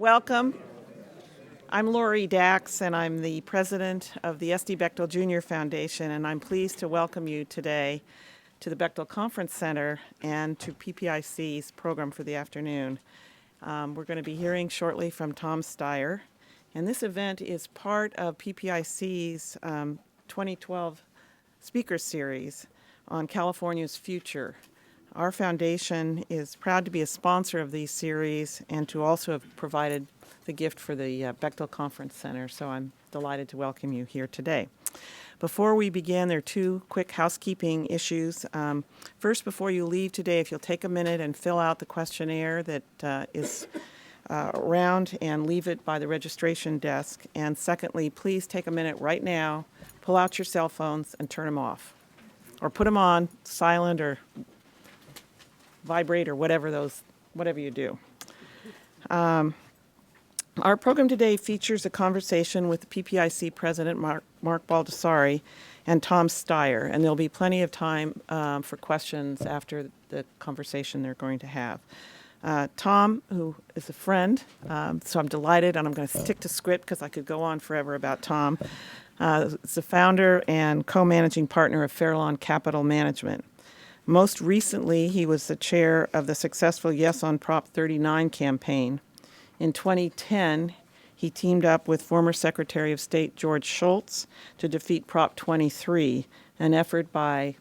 Welcome. I'm Lori Dax, and I'm the president of the S.D. Bechtel Jr. Foundation, and I'm pleased to welcome you today to the Bechtel Conference Center and to PPIC's program for the afternoon. We're going to be hearing shortly from Tom Steyer, and this event is part of PPIC's 2012 Speaker Series on California's future. Our foundation is proud to be a sponsor of these series and to also have provided the gift for the Bechtel Conference Center, so I'm delighted to welcome you here today. Before we begin, there are two quick housekeeping issues. First, before you leave today, if you'll take a minute and fill out the questionnaire that is around and leave it by the registration desk. And secondly, please take a minute right now, pull out your cell phones and turn them off. Or put them on silent or vibrate or whatever you do. Our program today features a conversation with the PPIC President Mark Baldessari and Tom Steyer, and there'll be plenty of time for questions after the conversation they're going to have. Tom, who is a friend, so I'm delighted, and I'm going to stick to script because I could go on forever about Tom, is the founder and co-managing partner of Fairlawn Capital Management. Most recently, he was the chair of the successful Yes on Prop 39 campaign. In 2010, he teamed up with former Secretary of State George Shultz to defeat Prop 23, an effort by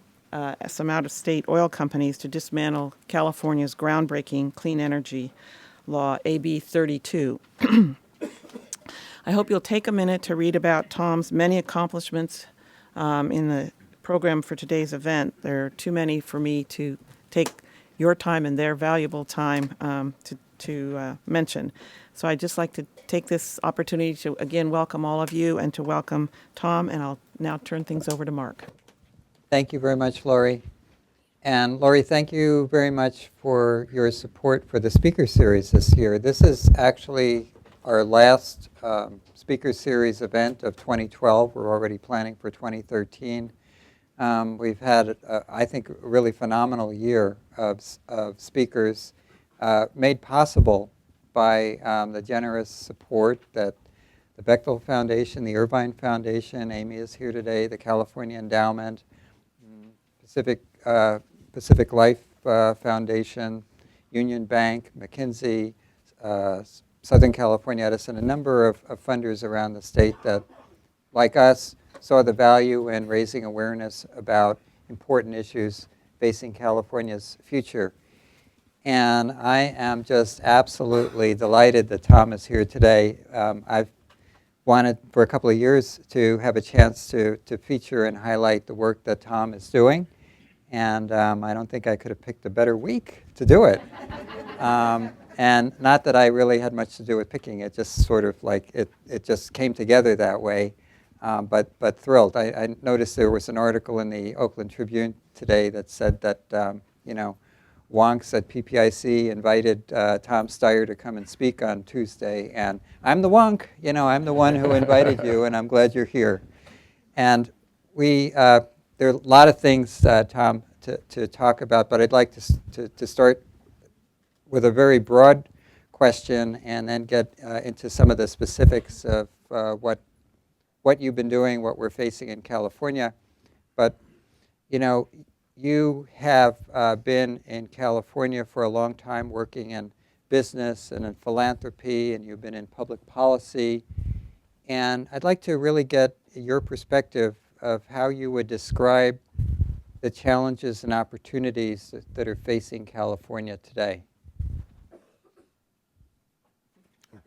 some out-of-state oil companies to dismantle California's groundbreaking clean energy law, AB 32. I hope you'll take a minute to read about Tom's many accomplishments in the program for today's event. There are too many for me to take your time and their valuable time to mention. So I'd just like to take this opportunity to again welcome all of you and to welcome Tom, and I'll now turn things over to Mark. Thank you very much, Lori. And Lori, thank you very much for your support for the speaker series this year. This is actually our last speaker series event of 2012. We're already planning for 2013. We've had, I think, a really phenomenal year of speakers made possible by the generous support that the Bechtel Foundation, the Irvine Foundation, Amy is here today, the California Endowment, Pacific Life Foundation, Union Bank, McKinsey, Southern California Edison, a number of funders around the state that, like us, saw the value in raising awareness about important issues facing California's future. And I am just absolutely delighted that Tom is here today. I've wanted for a couple of years to have a chance to feature and highlight the work that Tom is doing. And I don't think I could have picked a better week to do it. And not that I really had much to do with picking it, just sort of like it just came together that way. But thrilled. I noticed there was an article in the Oakland Tribune today that said that, wonks at PPIC invited Tom Steyer to come and speak on Tuesday. And I'm the wonk, I'm the one who invited you, and I'm glad you're here. And there are a lot of things, Tom, to talk about, but I'd like to start with a very broad question and then get into some of the specifics of what you've been doing, what we're facing in California. But, you have been in California for a long time working in business and in philanthropy, and you've been in public policy. And I'd like to really get your perspective of how you would describe the challenges and opportunities that are facing California today.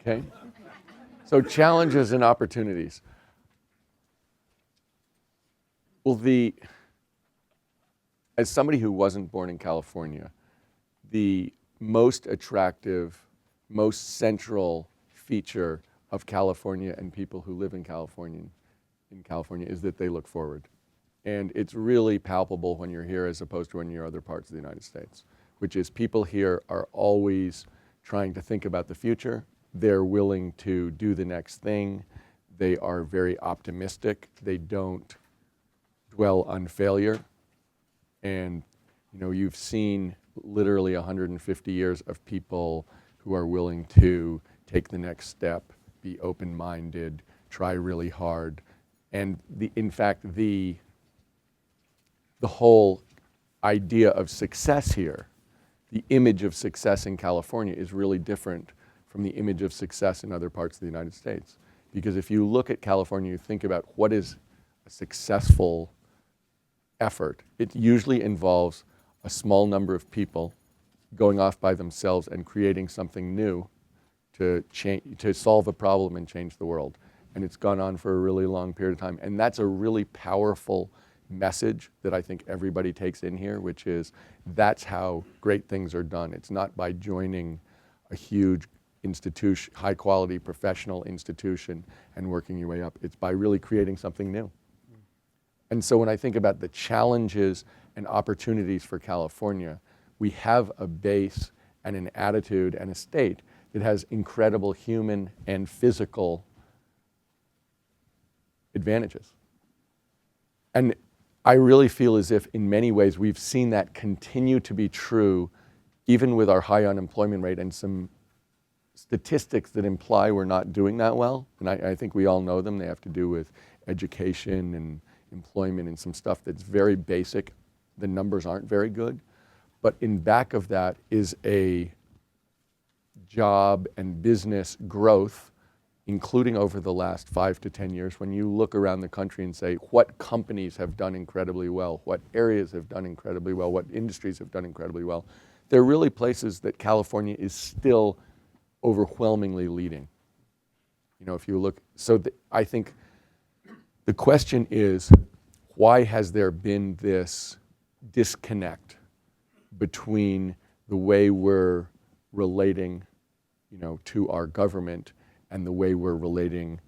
Okay. So challenges and opportunities. Well, as somebody who wasn't born in California, the most attractive, most central feature of California and people who live in California is that they look forward. And it's really palpable when you're here as opposed to when you're in other parts of the United States, which is people here are always trying to think about the future. They're willing to do the next thing. They are very optimistic. They don't dwell on failure. And you've seen literally 150 years of people who are willing to take the next step, be open-minded, try really hard. And in fact, the whole idea of success here, the image of success in California is really different from the image of success in other parts of the United States. Because if you look at California, you think about what is a successful effort. It usually involves a small number of people going off by themselves and creating something new to solve a problem and change the world. And it's gone on for a really long period of time. And that's a really powerful message that I think everybody takes in here, which is that's how great things are done. It's not by joining a huge institution, high quality professional institution and working your way up. It's by really creating something new. And so when I think about the challenges and opportunities for California, we have a base and an attitude and a state that has incredible human and physical advantages. And I really feel as if in many ways we've seen that continue to be true even with our high unemployment rate and some statistics that imply we're not doing that well. And I think we all know them. They have to do with education and employment and some stuff that's very basic. The numbers aren't very good. But in back of that is a job and business growth, including over the last 5 to 10 years, when you look around the country and say what companies have done incredibly well, what areas have done incredibly well, what industries have done incredibly well, they're really places that California is still overwhelmingly leading. You know, if you look, I think the question is, why has there been this disconnect between the way we're relating, you know, to our government and the way we're relating,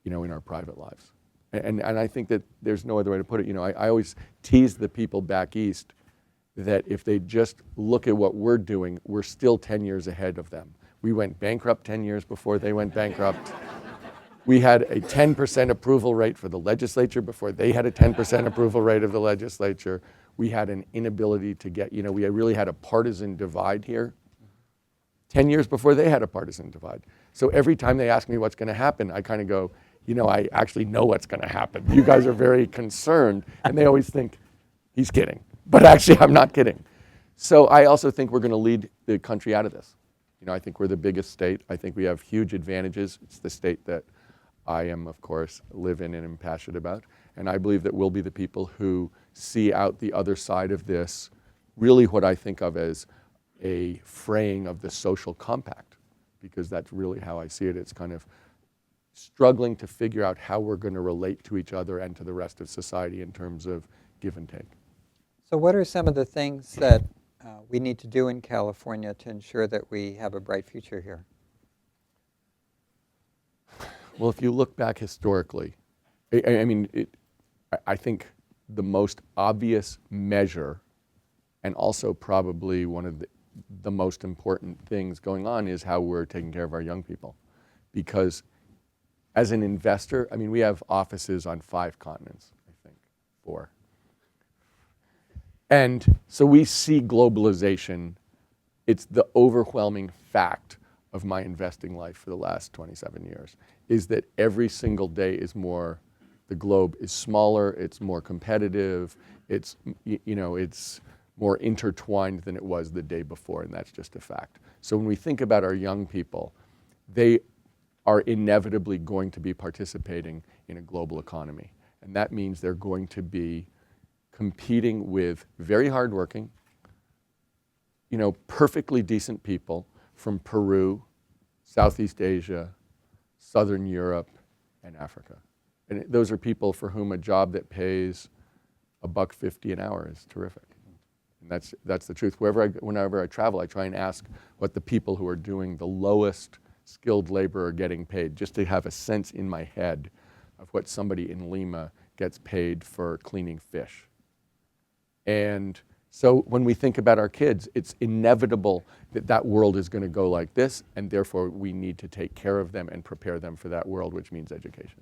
you know, in our private lives? And I think that there's no other way to put it. You know, I always tease the people back east that if they just look at what we're doing, we're still 10 years ahead of them. We went bankrupt 10 years before they went bankrupt. We had a 10% approval rate for the legislature before they had a 10% approval rate of the legislature. We had an inability to get, you know, we really had a partisan divide here 10 years before they had a partisan divide. So every time they ask me what's going to happen, I kind of go, you know, I actually know what's going to happen. You guys are very concerned. And they always think, he's kidding. But actually, I'm not kidding. So I also think we're going to lead the country out of this. You know, I think we're the biggest state. I think we have huge advantages. It's the state that I am, of course, live in and am passionate about. And I believe that we'll be the people who see out the other side of this, really what I think of as a fraying of the social compact, because that's really how I see it. It's kind of struggling to figure out how we're going to relate to each other and to the rest of society in terms of give and take. So what are some of the things that we need to do in California to ensure that we have a bright future here? Well, if you look back historically, I think the most obvious measure, and also probably one of the most important things going on, is how we're taking care of our young people. Because as an investor, I mean, we have offices on 5 continents, I think, 4. And so we see globalization. It's the overwhelming fact of my investing life for the last 27 years, is that every single day is more, the globe is smaller, it's more competitive, it's, you know, it's more intertwined than it was the day before, and that's just a fact. So when we think about our young people, they are inevitably going to be participating in a global economy. And that means they're going to be competing with very hardworking, you know, perfectly decent people from Peru, Southeast Asia, Southern Europe, and Africa. And those are people for whom a job that pays $1.50 an hour is terrific. And that's the truth. Whenever I travel, I try and ask what the people who are doing the lowest skilled labor are getting paid, just to have a sense in my head of what somebody in Lima gets paid for cleaning fish. And so when we think about our kids, it's inevitable that that world is going to go like this, and therefore we need to take care of them and prepare them for that world, which means education.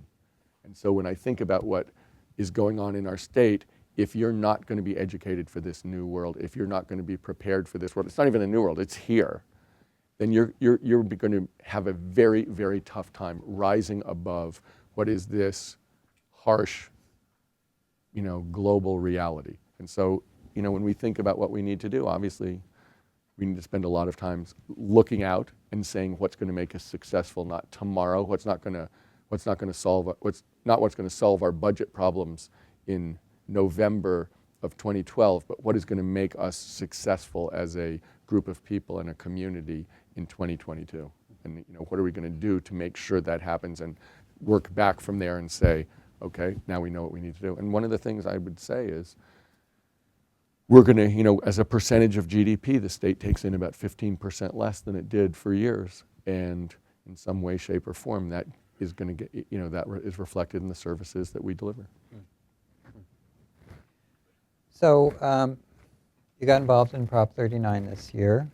And so when I think about what is going on in our state, if you're not going to be educated for this new world, if you're not going to be prepared for this world, it's not even a new world, it's here. then you're going to have a very, very tough time rising above what is this harsh, global reality. And so, when we think about what we need to do, obviously, we need to spend a lot of time looking out and saying what's going to make us successful, not tomorrow, what's not going to solve our budget problems in November of 2012, but what is going to make us successful as a group of people and a community in 2022. And what are we going to do to make sure that happens, and work back from there and say, okay, now we know what we need to do. And one of the things I would say is, we're going to, as a percentage of GDP, the state takes in about 15% less than it did for years. And in some way, shape, or form, that is going to get, that is reflected in the services that we deliver. So you got involved in Prop 39 this year,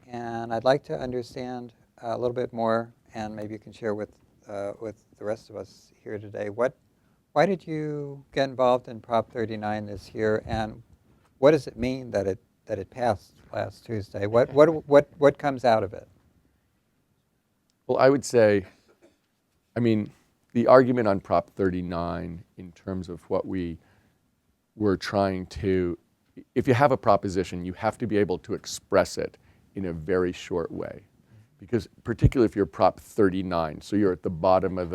and I'd like to understand a little bit more, and maybe you can share with the rest of us here today. Why did you get involved in Prop 39 this year, and what does it mean that it passed last Tuesday? What comes out of it? Well, I would say, the argument on Prop 39 in terms of what we were trying to, if you have a proposition, you have to be able to express it in a very short way. Because particularly if you're Prop 39, so you're at the bottom of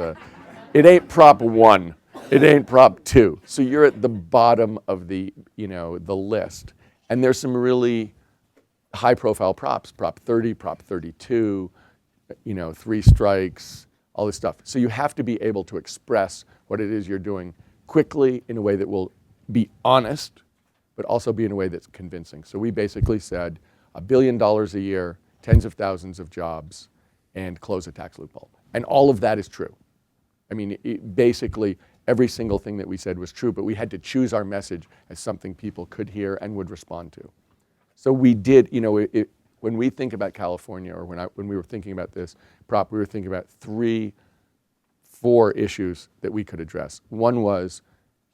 it ain't Prop 1. It ain't Prop 2. So you're at the bottom of the list. And there's some really high-profile props, Prop 30, Prop 32, 3 strikes, all this stuff. So you have to be able to express what it is you're doing quickly in a way that will be honest, but also be in a way that's convincing. So we basically said $1 billion a year, tens of thousands of jobs, and close a tax loophole. And all of that is true. Basically, every single thing that we said was true, but we had to choose our message as something people could hear and would respond to. So we did, when we think about California, or when we were thinking about this prop, we were thinking about 4 issues that we could address. One was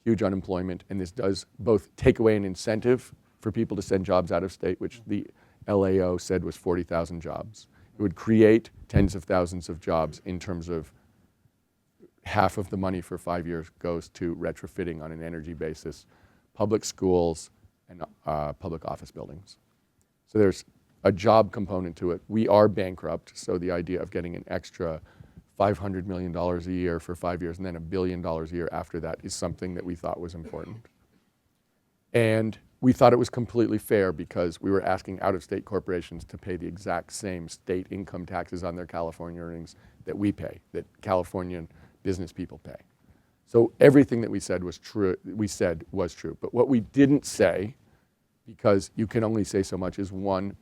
huge unemployment, and this does both take away an incentive for people to send jobs out of state, which the LAO said was 40,000 jobs. It would create tens of thousands of jobs in terms of half of the money for 5 years goes to retrofitting on an energy basis, public schools, and public office buildings. So there's a job component to it. We are bankrupt, so the idea of getting an extra $500 million a year for 5 years and then $1 billion a year after that is something that we thought was important. And we thought it was completely fair because we were asking out-of-state corporations to pay the exact same state income taxes on their California earnings that we pay, that Californian business people pay. So everything that we said was true. But what we didn't say, because you can only say so much, is one,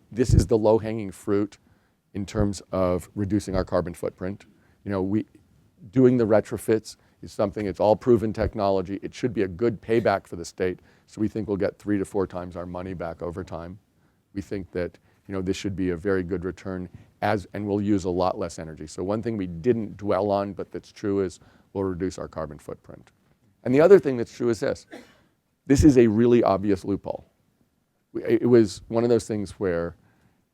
this is the low-hanging fruit in terms of reducing our carbon footprint. Doing the retrofits is something, it's all proven technology. It should be a good payback for the state. So we think we'll get 3 to 4 times our money back over time. We think that this should be a very good return, and we'll use a lot less energy. So one thing we didn't dwell on, but that's true, is we'll reduce our carbon footprint. And the other thing that's true is this. This is a really obvious loophole. It was one of those things where,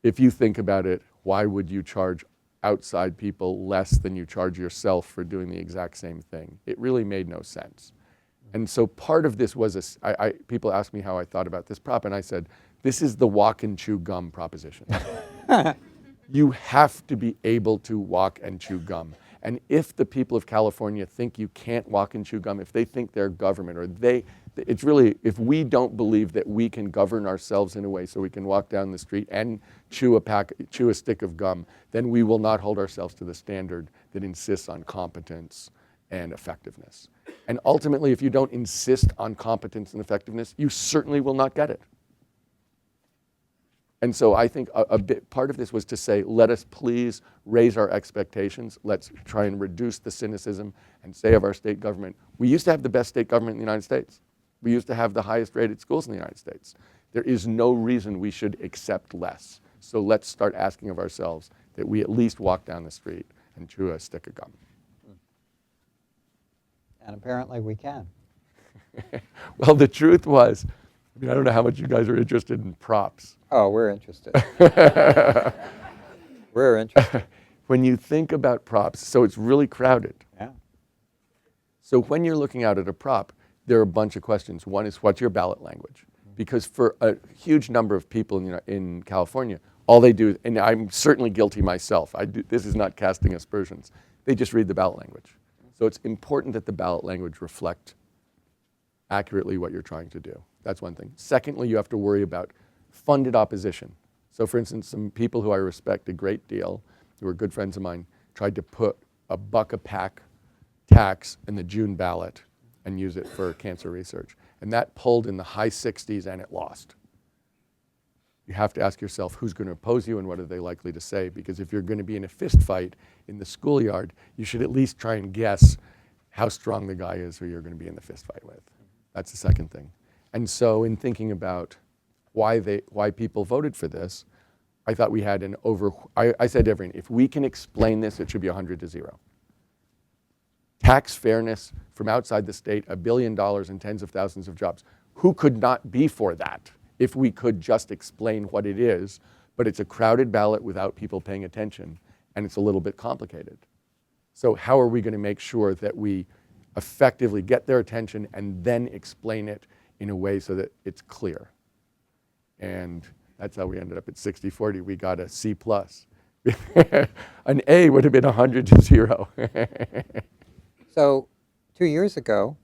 if you think about it, why would you charge outside people less than you charge yourself for doing the exact same thing? It really made no sense. And so part of this was, people asked me how I thought about this prop, and I said, this is the walk and chew gum proposition. You have to be able to walk and chew gum. And if the people of California think you can't walk and chew gum, if they think their government, it's really, if we don't believe that we can govern ourselves in a way so we can walk down the street and chew a stick of gum, then we will not hold ourselves to the standard that insists on competence and effectiveness. And ultimately, if you don't insist on competence and effectiveness, you certainly will not get it. And so I think part of this was to say, let us please raise our expectations. Let's try and reduce the cynicism and say of our state government, we used to have the best state government in the United States. We used to have the highest rated schools in the United States. There is no reason we should accept less. So let's start asking of ourselves that we at least walk down the street and chew a stick of gum. And apparently we can. Well, the truth was, I don't know how much you guys are interested in props. Oh, we're interested. We're interested. When you think about props, so it's really crowded. Yeah. So when you're looking out at a prop, there are a bunch of questions. One is, what's your ballot language? Because for a huge number of people in California, all they do, and I'm certainly guilty myself, this is not casting aspersions, they just read the ballot language. So it's important that the ballot language reflect accurately what you're trying to do. That's one thing. Secondly, you have to worry about funded opposition. So for instance, some people who I respect a great deal, who are good friends of mine, tried to put $1 a pack tax in the June ballot and use it for cancer research. And that polled in the high 60s and it lost. You have to ask yourself who's going to oppose you and what are they likely to say, because if you're going to be in a fist fight in the schoolyard, you should at least try and guess how strong the guy is who you're going to be in the fist fight with. That's the second thing. And so in thinking about why people voted for this, I thought we had I said to everyone, if we can explain this, it should be 100-0. Tax fairness from outside the state, $1 billion and tens of thousands of jobs. Who could not be for that if we could just explain what it is? But it's a crowded ballot without people paying attention, and it's a little bit complicated. So how are we going to make sure that we effectively get their attention and then explain it in a way so that it's clear? And that's how we ended up at 60-40. We got a C+. An A would have been 100-0. So 2 years ago,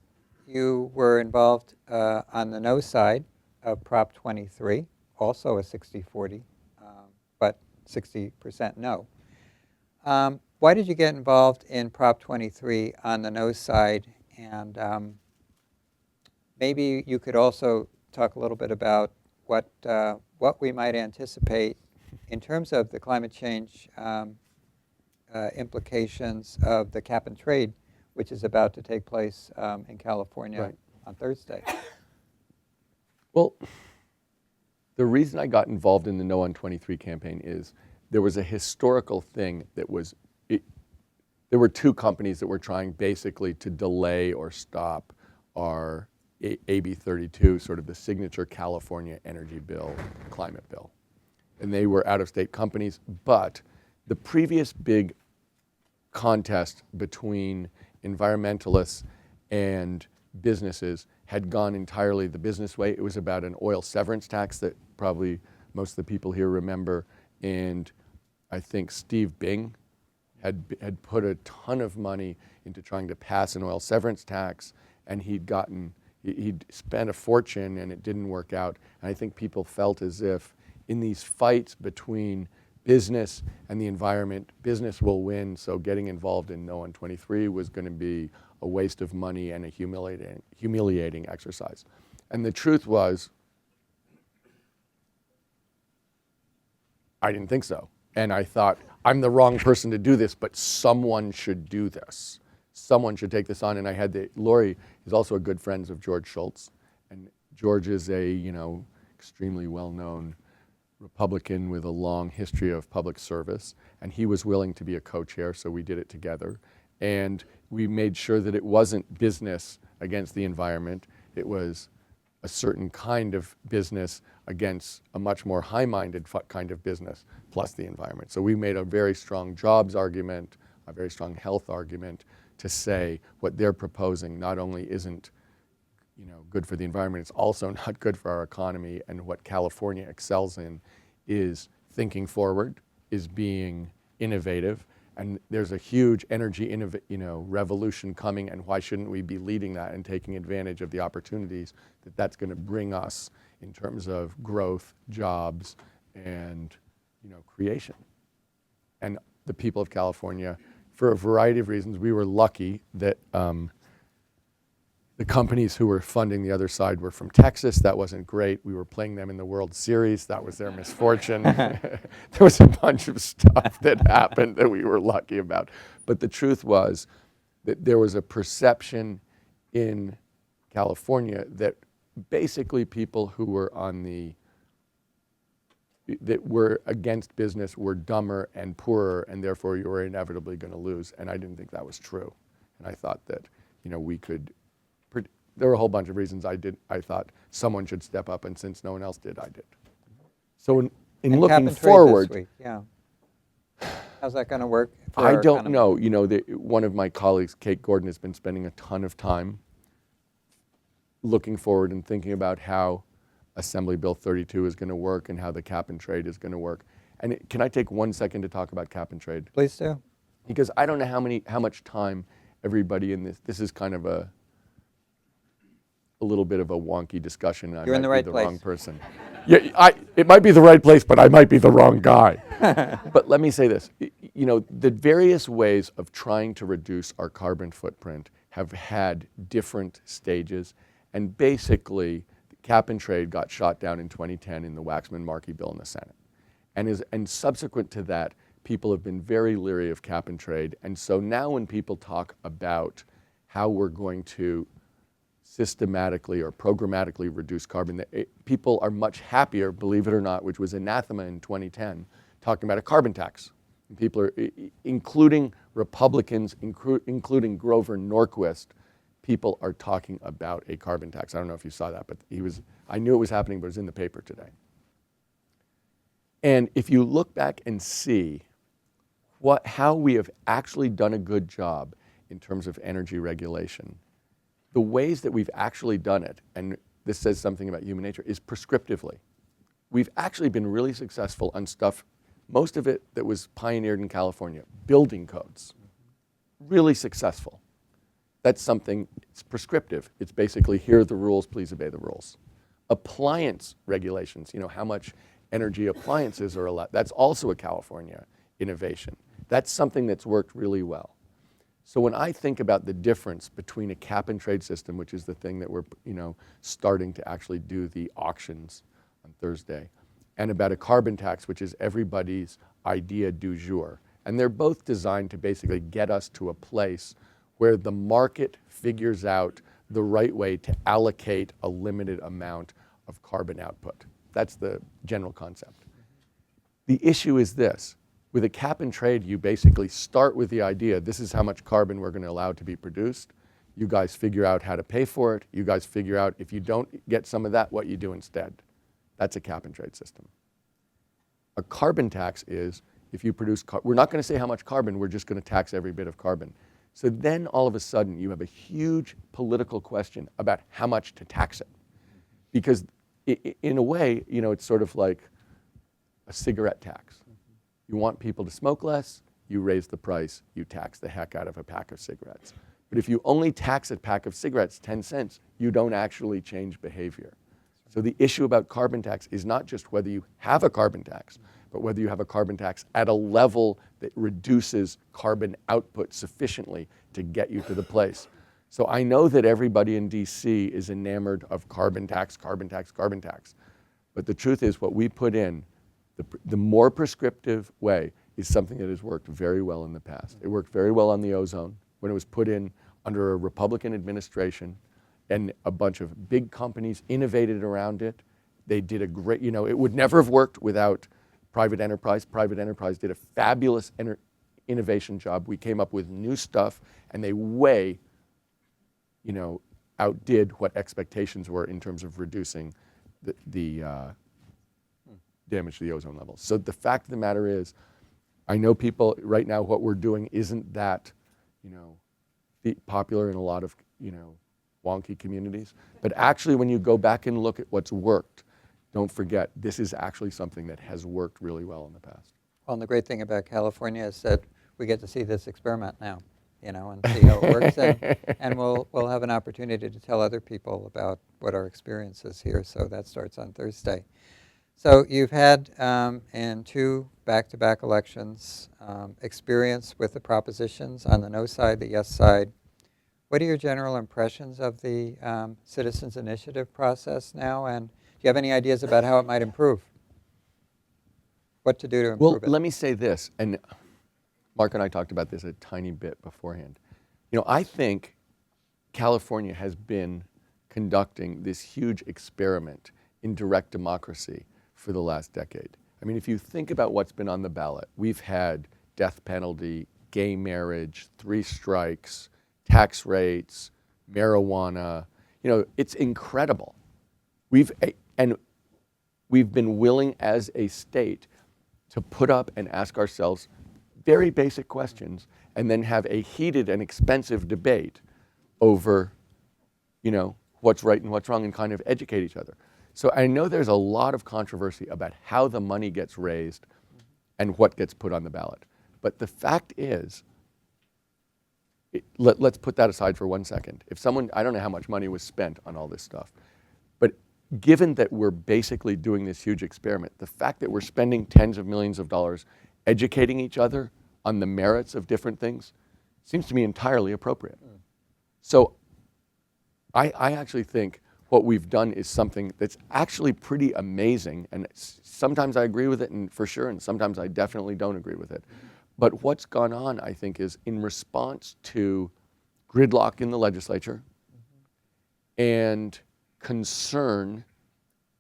you were involved on the no side of Prop 23, also a 60-40, but 60% no. Why did you get involved in Prop 23 on the no side? And maybe you could also talk a little bit about what we might anticipate in terms of the climate change implications of the cap and trade, which is about to take place in California on Thursday. Well, the reason I got involved in the No on 23 campaign is there was a historical thing that was, there were two companies that were trying basically to delay or stop our AB 32, sort of the signature California energy bill, climate bill. And they were out-of-state companies, but the previous big contest between environmentalists and businesses had gone entirely the business way. It was about an oil severance tax that probably most of the people here remember, and I think Steve Bing had put a ton of money into trying to pass an oil severance tax, and he'd spent a fortune and it didn't work out. And I think people felt as if in these fights between business and the environment, business will win, so getting involved in No on 23 was going to be a waste of money and a humiliating exercise. And the truth was, I didn't think so. And I thought, I'm the wrong person to do this, but someone should do this. Someone should take this on. And I had Lori is also a good friend of George Shultz. And George is a, extremely well-known Republican with a long history of public service. And he was willing to be a co-chair, so we did it together. And we made sure that it wasn't business against the environment. It was a certain kind of business against a much more high-minded kind of business, plus the environment. So we made a very strong jobs argument, a very strong health argument to say what they're proposing not only isn't good for the environment, it's also not good for our economy. And what California excels in is thinking forward, is being innovative. And there's a huge energy revolution coming, and why shouldn't we be leading that and taking advantage of the opportunities that that's going to bring us in terms of growth, jobs, and creation. And the people of California, for a variety of reasons, we were lucky that the companies who were funding the other side were from Texas. That wasn't great. We were playing them in the World Series. That was their misfortune. There was a bunch of stuff that happened that we were lucky about. But the truth was that there was a perception in California that basically people who were that were against business were dumber and poorer, and therefore you were inevitably going to lose. And I didn't think that was true. And I thought that we could. There were a whole bunch of reasons I thought someone should step up, and since no one else did, I did. So in looking forward, this week, yeah. How's that going to work for I our don't economy? know. You know, one of my colleagues, Kate Gordon, has been spending a ton of time looking forward and thinking about how Assembly Bill 32 is going to work and how the cap and trade is going to work. And can I take 1 second to talk about cap and trade? Please do. Because I don't know how much time everybody in this is kind of a little bit of a wonky discussion. I You're in might the right be the place. wrong person. Yeah, it might be the right place, but I might be the wrong guy. But let me say this. You know, the various ways of trying to reduce our carbon footprint have had different stages. And basically, cap and trade got shot down in 2010 in the Waxman-Markey bill in the Senate. And subsequent to that, people have been very leery of cap and trade. And so now when people talk about how we're going to systematically or programmatically reduce carbon, people are much happier, believe it or not, which was anathema in 2010, talking about a carbon tax. And people are, including Republicans, including Grover Norquist, people are talking about a carbon tax. I don't know if you saw that, but I knew it was happening, but it was in the paper today. And if you look back and see how we have actually done a good job in terms of energy regulation, the ways that we've actually done it, and this says something about human nature, is prescriptively. We've actually been really successful on stuff, most of it that was pioneered in California, building codes. Really successful. That's something, it's prescriptive. It's basically, here are the rules, please obey the rules. Appliance regulations, you know, how much energy appliances are allowed, that's also a California innovation. That's something that's worked really well. So when I think about the difference between a cap and trade system, which is the thing that we're, you know, starting to actually do the auctions on Thursday, and about a carbon tax, which is everybody's idea du jour, and they're both designed to basically get us to a place where the market figures out the right way to allocate a limited amount of carbon output. That's the general concept. The issue is this. With a cap and trade, you basically start with the idea, this is how much carbon we're going to allow to be produced. You guys figure out how to pay for it. You guys figure out if you don't get some of that, what you do instead. That's a cap and trade system. A carbon tax is, if you produce, we're not going to say how much carbon, we're just going to tax every bit of carbon. So then all of a sudden you have a huge political question about how much to tax it. Because in a way, you know, it's sort of like a cigarette tax. You want people to smoke less, you raise the price, you tax the heck out of a pack of cigarettes. But if you only tax a pack of cigarettes 10 cents, you don't actually change behavior. So the issue about carbon tax is not just whether you have a carbon tax, but whether you have a carbon tax at a level that reduces carbon output sufficiently to get you to the place. So I know that everybody in DC is enamored of carbon tax, carbon tax, carbon tax. But the truth is what we put in, the more prescriptive way, is something that has worked very well in the past. It worked very well on the ozone when it was put in under a Republican administration, and a bunch of big companies innovated around it. They did a great, you know, it would never have worked without private enterprise. Private enterprise did a fabulous innovation job. We came up with new stuff, and they way, you know, outdid what expectations were in terms of reducing the damage to the ozone levels. So the fact of the matter is, I know people right now, what we're doing isn't that, you know, popular in a lot of, you know, wonky communities. But actually, when you go back and look at what's worked, don't forget, this is actually something that has worked really well in the past. Well, and the great thing about California is that we get to see this experiment now, you know, and see how it works. And we'll have an opportunity to tell other people about what our experience is here. So that starts on Thursday. So you've had, in 2 back-to-back elections, experience with the propositions on the no side, the yes side. What are your general impressions of the citizens' initiative process now? And do you have any ideas about how it might improve? What to do to improve it? Well, let me say this, and Mark and I talked about this a tiny bit beforehand. You know, I think California has been conducting this huge experiment in direct democracy for the last decade. I mean, if you think about what's been on the ballot, we've had death penalty, gay marriage, 3 strikes, tax rates, marijuana. You know, it's incredible. We've been willing as a state to put up and ask ourselves very basic questions, and then have a heated and expensive debate over, what's right and what's wrong, and kind of educate each other. So I know there's a lot of controversy about how the money gets raised and what gets put on the ballot. But the fact is, let's put that aside for 1 second. If someone, I don't know how much money was spent on all this stuff, but given that we're basically doing this huge experiment, the fact that we're spending tens of millions of dollars educating each other on the merits of different things seems to me entirely appropriate. So I actually think what we've done is something that's actually pretty amazing, and sometimes I agree with it, and for sure, and sometimes I definitely don't agree with it. But what's gone on, I think, is in response to gridlock in the legislature and concern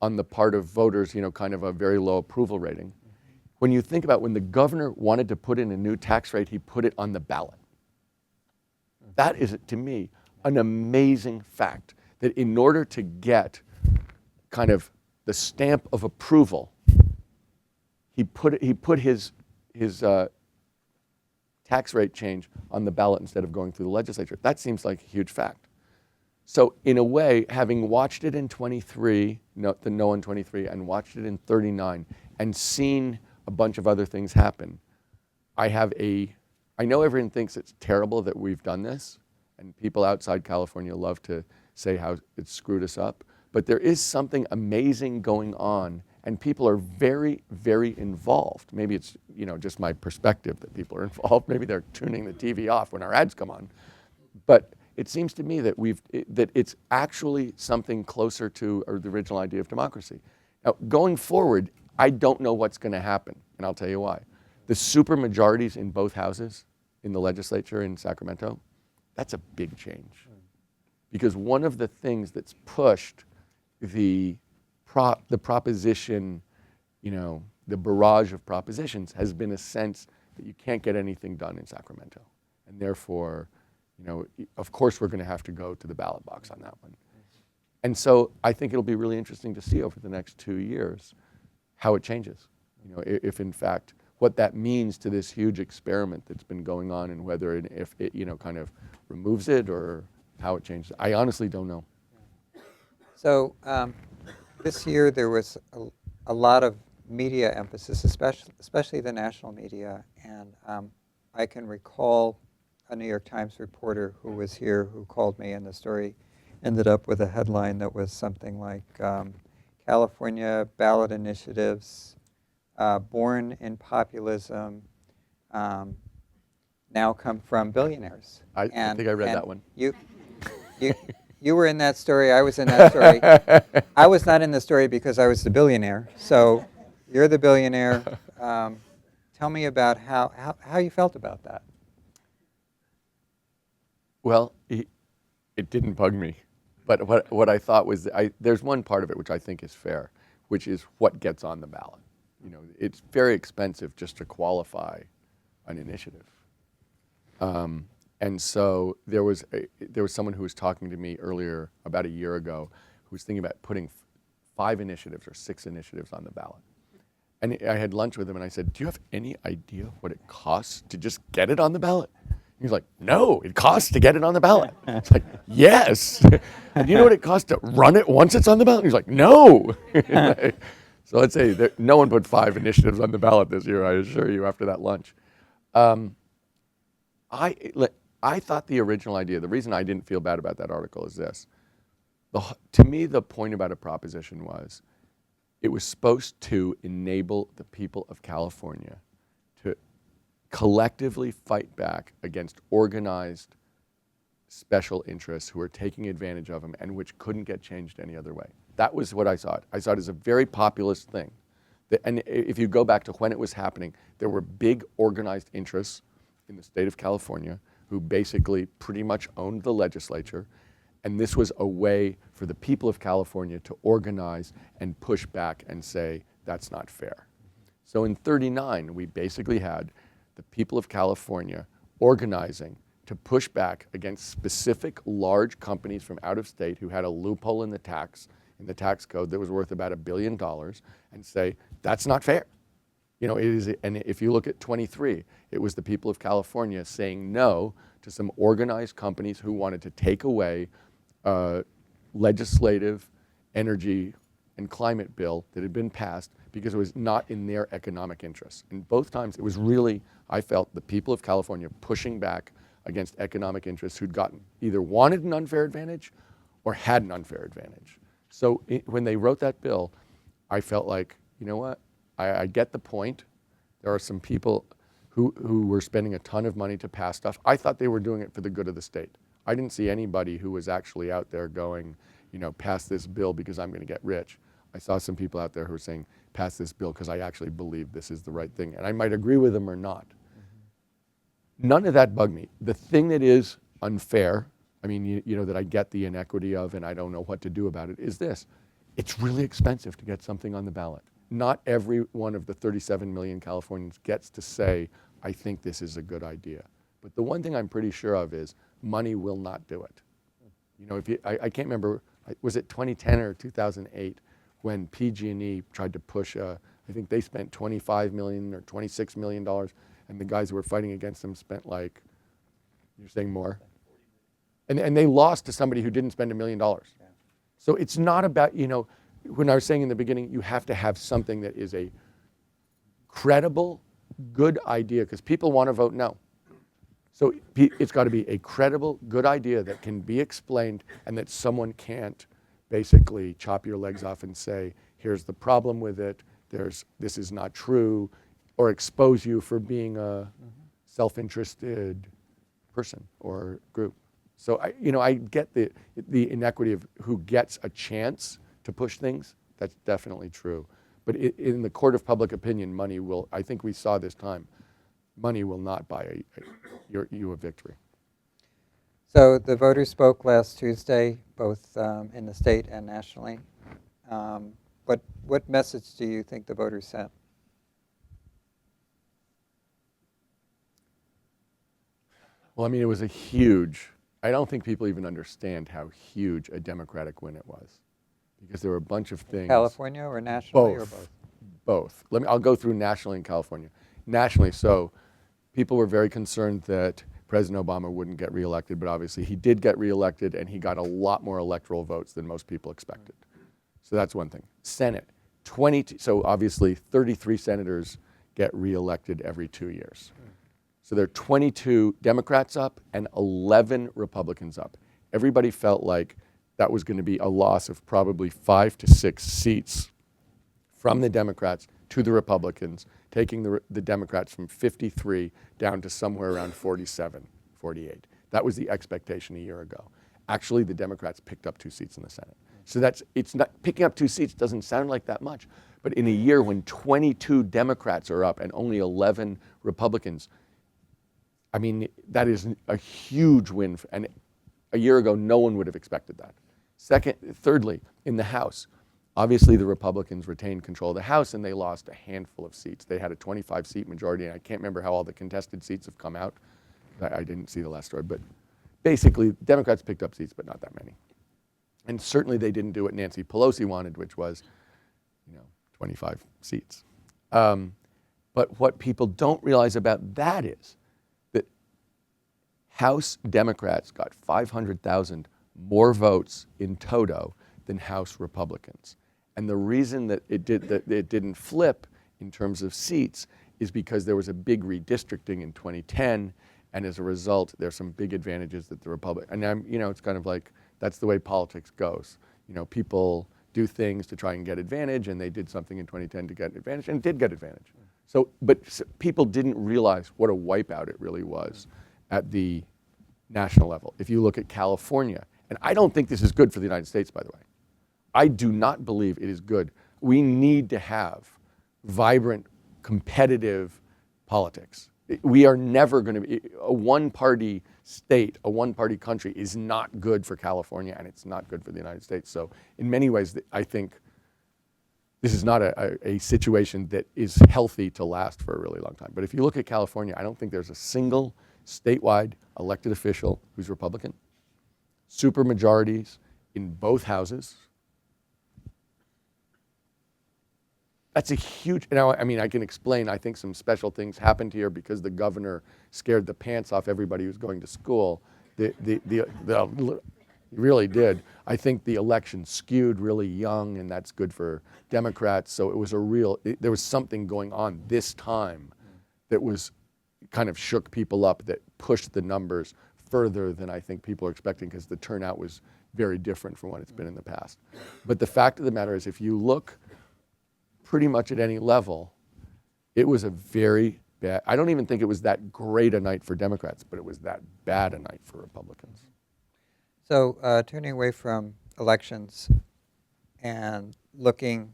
on the part of voters, kind of a very low approval rating. When you think about when the governor wanted to put in a new tax rate, he put it on the ballot. That is, to me, an amazing fact, that in order to get kind of the stamp of approval, he put his tax rate change on the ballot instead of going through the legislature. That seems like a huge fact. So in a way, having watched it in 23, the no in 23, and watched it in 39, and seen a bunch of other things happen, I know everyone thinks it's terrible that we've done this, and people outside California love to say how it screwed us up, but there is something amazing going on, and people are very, very involved. Maybe it's just my perspective that people are involved. Maybe they're tuning the TV off when our ads come on. But it seems to me that that it's actually something closer to the original idea of democracy. Now, going forward, I don't know what's going to happen, and I'll tell you why. The supermajorities in both houses in the legislature in Sacramento, that's a big change. Because one of the things that's pushed the proposition, the barrage of propositions has been a sense that you can't get anything done in Sacramento. And therefore, of course we're going to have to go to the ballot box on that one. And so I think it'll be really interesting to see over the next 2 years how it changes. If in fact what that means to this huge experiment that's been going on, and whether if it kind of removes it or how it changes. I honestly don't know. So this year there was a lot of media emphasis, especially the national media, and I can recall a New York Times reporter who was here who called me, and the story ended up with a headline that was something like California ballot initiatives born in populism now come from billionaires. I think I read that one. You were in that story. I was in that story. I was not in the story because I was the billionaire. So you're the billionaire. Tell me about how you felt about that. Well, it didn't bug me. But what I thought was, there's one part of it which I think is fair, which is what gets on the ballot. It's very expensive just to qualify an initiative. And so there was someone who was talking to me earlier, about a year ago, who was thinking about putting 5 initiatives or 6 initiatives on the ballot. And I had lunch with him, and I said, do you have any idea what it costs to just get it on the ballot? He's like, no, it costs to get it on the ballot. It's like, yes. And do you know what it costs to run it once it's on the ballot? He's like, no. So let's say no one put 5 initiatives on the ballot this year, I assure you, after that lunch. I thought the original idea, the reason I didn't feel bad about that article is this. To me, the point about a proposition was, it was supposed to enable the people of California to collectively fight back against organized special interests who are taking advantage of them and which couldn't get changed any other way. That was what I saw it. I saw it as a very populist thing. And if you go back to when it was happening, there were big organized interests in the state of California who basically pretty much owned the legislature. And this was a way for the people of California to organize and push back and say, that's not fair. So in 39, we basically had the people of California organizing to push back against specific large companies from out of state who had a loophole in the tax code that was worth about $1 billion, and say, that's not fair. You know, it is, and if you look at 23, it was the people of California saying no to some organized companies who wanted to take away legislative, energy, and climate bill that had been passed because it was not in their economic interests. And both times it was really, I felt, the people of California pushing back against economic interests who'd gotten either wanted an unfair advantage or had an unfair advantage. So when they wrote that bill, I felt like, you know what, I get the point. There are some people who were spending a ton of money to pass stuff. I thought they were doing it for the good of the state. I didn't see anybody who was actually out there going, you know, pass this bill because I'm going to get rich. I saw some people out there who were saying, pass this bill because I actually believe this is the right thing. And I might agree with them or not. None of that bugged me. The thing that is unfair, I mean, you know, that I get the inequity of and I don't know what to do about it, is this. It's really expensive to get something on the ballot. Not every one of the 37 million Californians gets to say, I think this is a good idea. But the one thing I'm pretty sure of is money will not do it. You know, I can't remember, was it 2010 or 2008 when PG&E tried to push, I think they spent $25 million or $26 million, and the guys who were fighting against them spent like, you're saying more? And they lost to somebody who didn't spend $1 million. So it's not about, you know, when I was saying in the beginning, you have to have something that is a credible, good idea, because people want to vote no. So it's got to be a credible, good idea that can be explained and that someone can't basically chop your legs off and say, here's the problem with it, this is not true, or expose you for being a self-interested person or group. So I get the inequity of who gets a chance to push things. That's definitely true. But in the court of public opinion, money will, I think we saw this time, money will not buy you a victory. So the voters spoke last Tuesday, both in the state and nationally. What message do you think the voters sent? Well, I mean, it was a huge, I don't think people even understand how huge a Democratic win it was, because there were a bunch of things. California or nationally or both? Both. I'll go through nationally and California. Nationally, so people were very concerned that President Obama wouldn't get reelected, but obviously he did get reelected and he got a lot more electoral votes than most people expected. So that's one thing. Senate, 22, so obviously 33 senators get reelected every 2 years. So there are 22 Democrats up and 11 Republicans up. Everybody felt like that was going to be a loss of probably 5 to 6 seats from the Democrats to the Republicans, taking the Democrats from 53 down to somewhere around 47, 48. That was the expectation a year ago. Actually, the Democrats picked up 2 seats in the Senate. So it's not, picking up 2 seats doesn't sound like that much, but in a year when 22 Democrats are up and only 11 Republicans, I mean, that is a huge win, and a year ago, no one would have expected that. Thirdly, in the House, obviously the Republicans retained control of the House and they lost a handful of seats. They had a 25-seat majority, and I can't remember how all the contested seats have come out. I didn't see the last story, but basically, Democrats picked up seats, but not that many. And certainly they didn't do what Nancy Pelosi wanted, which was, 25 seats. But what people don't realize about that is that House Democrats got 500,000 more votes in toto than House Republicans. And the reason that it didn't flip in terms of seats is because there was a big redistricting in 2010, and as a result, there's some big advantages that the Republicans, and it's kind of like, that's the way politics goes. People do things to try and get advantage, and they did something in 2010 to get advantage, and it did get advantage. But people didn't realize what a wipeout it really was at the national level. If you look at California, and I don't think this is good for the United States, by the way. I do not believe it is good. We need to have vibrant, competitive politics. We are never going to be, a one-party state, a one-party country is not good for California, and it's not good for the United States. So in many ways, I think this is not a situation that is healthy to last for a really long time. But if you look at California, I don't think there's a single statewide elected official who's Republican. Super majorities in both houses. That's a huge, now, I mean, I can explain, I think some special things happened here because the governor scared the pants off everybody who's going to school. He really did. I think the election skewed really young, and that's good for Democrats. So it was there was something going on this time that was kind of shook people up, that pushed the numbers further than I think people are expecting, because the turnout was very different from what it's been in the past. But the fact of the matter is, if you look pretty much at any level, it was a very bad, I don't even think it was that great a night for Democrats, but it was that bad a night for Republicans. So turning away from elections and looking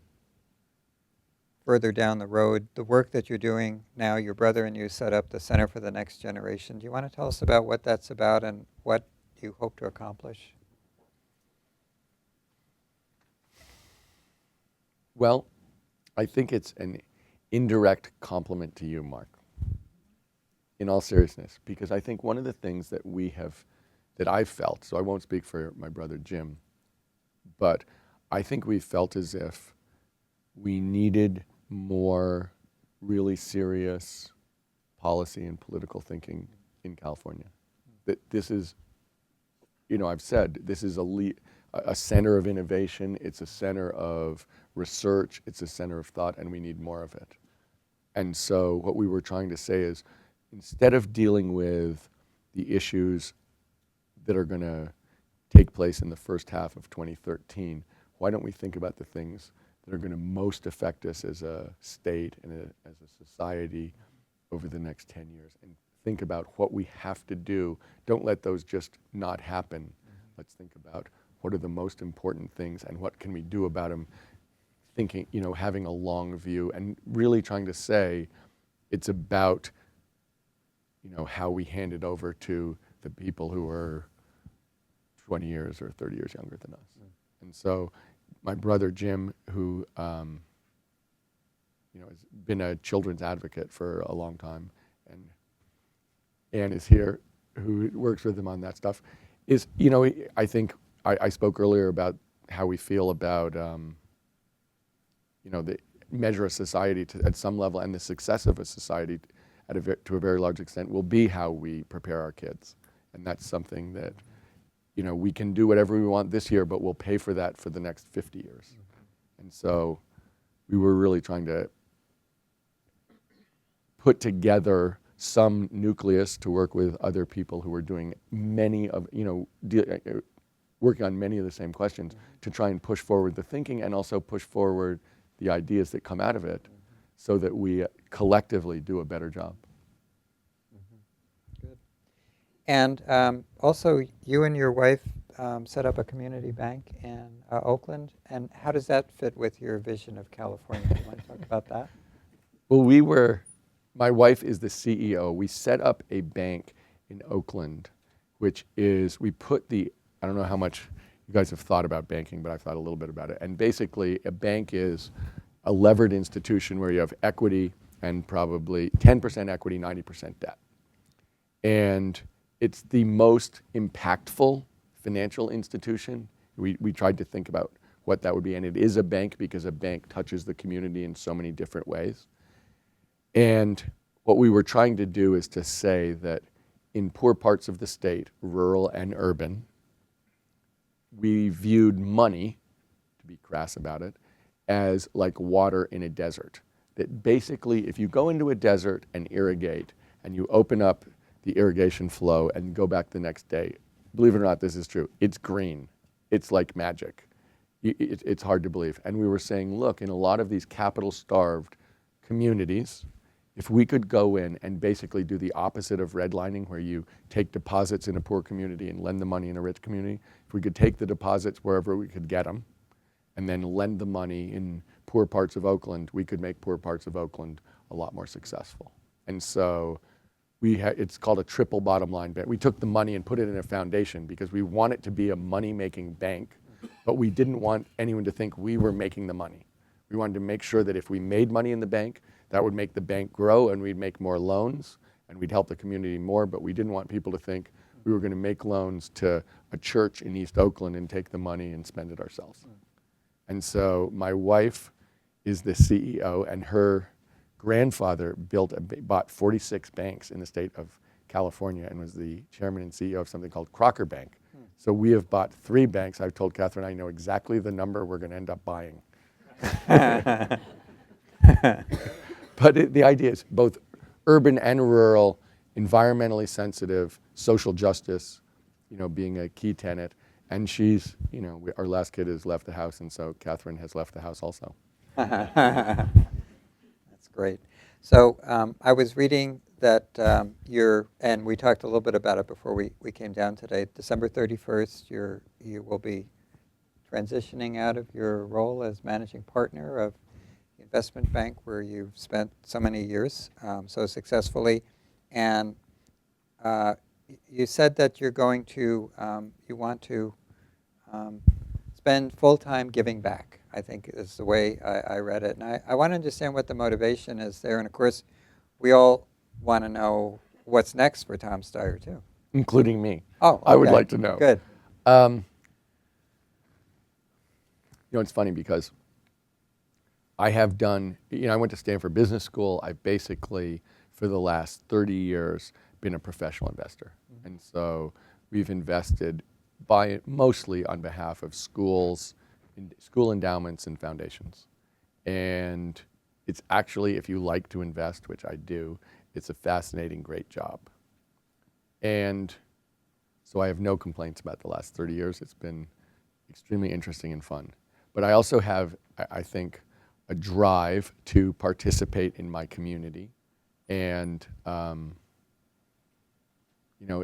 further down the road, the work that you're doing now, your brother and you set up the Center for the Next Generation. Do you want to tell us about what that's about and what you hope to accomplish? Well, I think it's an indirect compliment to you, Mark, in all seriousness, because I think one of the things that that I've felt, so I won't speak for my brother Jim, but I think we felt as if we needed more really serious policy and political thinking in California. That this is, I've said, this is a center of innovation, it's a center of research, it's a center of thought, and we need more of it. And so what we were trying to say is, instead of dealing with the issues that are going to take place in the first half of 2013, why don't we think about the things that are going to most affect us as a state and as a society over the next 10 years, and think about what we have to do. Don't let those just not happen. Mm-hmm. Let's think about what are the most important things and what can we do about them, thinking, having a long view, and really trying to say it's about, how we hand it over to the people who are 20 years or 30 years younger than us. Mm. And so my brother Jim, who has been a children's advocate for a long time, and Ann is here, who works with him on that stuff, is, I think I spoke earlier about how we feel about, the measure of society at some level, and the success of a society to a very large extent will be how we prepare our kids. And that's something that, we can do whatever we want this year, but we'll pay for that for the next 50 years. Mm-hmm. And so we were really trying to put together some nucleus to work with other people who were doing working on many of the same questions, mm-hmm. to try and push forward the thinking and also push forward the ideas that come out of it, mm-hmm. so that we collectively do a better job. Mm-hmm. Good. And also, you and your wife set up a community bank in Oakland. And how does that fit with your vision of California? Do you want to talk about that? Well, my wife is the CEO. We set up a bank in Oakland, which is, I don't know how much you guys have thought about banking, but I've thought a little bit about it. And basically, a bank is a levered institution where you have equity and probably 10% equity, 90% debt. And it's the most impactful financial institution. We tried to think about what that would be, and it is a bank because a bank touches the community in so many different ways. And what we were trying to do is to say that in poor parts of the state, rural and urban, we viewed money, to be crass about it, as like water in a desert. That basically, if you go into a desert and irrigate, and you open up the irrigation flow and go back the next day, believe it or not, this is true, it's green. It's like magic. It's hard to believe. And we were saying, look, in a lot of these capital-starved communities, if we could go in and basically do the opposite of redlining, where you take deposits in a poor community and lend the money in a rich community, if we could take the deposits wherever we could get them and then lend the money in poor parts of Oakland, we could make poor parts of Oakland a lot more successful. And so it's called a triple bottom line bank. We took the money and put it in a foundation because we want it to be a money-making bank, but we didn't want anyone to think we were making the money. We wanted to make sure that if we made money in the bank, that would make the bank grow and we'd make more loans and we'd help the community more, but we didn't want people to think we were going to make loans to a church in East Oakland and take the money and spend it ourselves. And so my wife is the CEO, and her grandfather bought 46 banks in the state of California and was the chairman and CEO of something called Crocker Bank. So we have bought 3 banks. I've told Catherine I know exactly the number we're going to end up buying. But the idea is both urban and rural, environmentally sensitive, social justice, being a key tenet. And she's, our last kid has left the house, and so Catherine has left the house also. That's great. So I was reading that and we talked a little bit about it before we came down today, December 31st, you will be transitioning out of your role as managing partner of the investment bank where you've spent so many years so successfully. And you said that you're going to, you want to spend full time giving back, I think is the way I read it. And I want to understand what the motivation is there. And of course, we all want to know what's next for Tom Steyer, too. Including me. Oh, okay. I would like to know. Good. It's funny because I have done, I went to Stanford Business School. I've basically, for the last 30 years, been a professional investor. Mm-hmm. And so we've invested mostly on behalf of schools, school endowments and foundations. And it's actually, if you like to invest, which I do, it's a fascinating, great job. And so I have no complaints about the last 30 years. It's been extremely interesting and fun. But I also have, I think, a drive to participate in my community. And,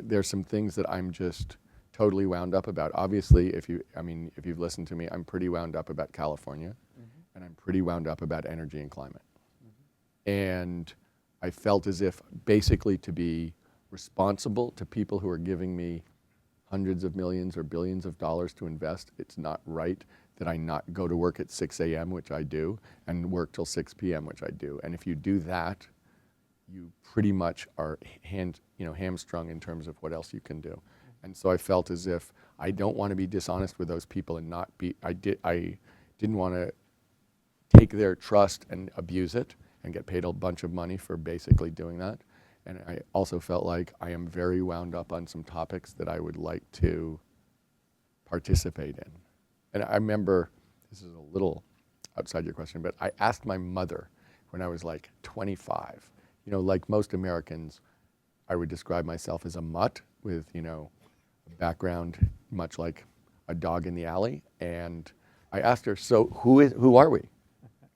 there's some things that I'm just totally wound up about. Obviously, if you've listened to me, I'm pretty wound up about California, mm-hmm. and I'm pretty wound up about energy and climate. Mm-hmm. And I felt as if basically to be responsible to people who are giving me hundreds of millions or billions of dollars to invest, it's not right that I not go to work at 6 a.m., which I do, and work till 6 p.m., which I do. And if you do that, you pretty much are hamstrung in terms of what else you can do. And so I felt as if I don't want to be dishonest with those people and not be, I didn't want to take their trust and abuse it and get paid a bunch of money for basically doing that. And I also felt like I am very wound up on some topics that I would like to participate in. And I remember, this is a little outside your question, but I asked my mother when I was like 25. Like most Americans, I would describe myself as a mutt with, a background much like a dog in the alley. And I asked her, so who are we?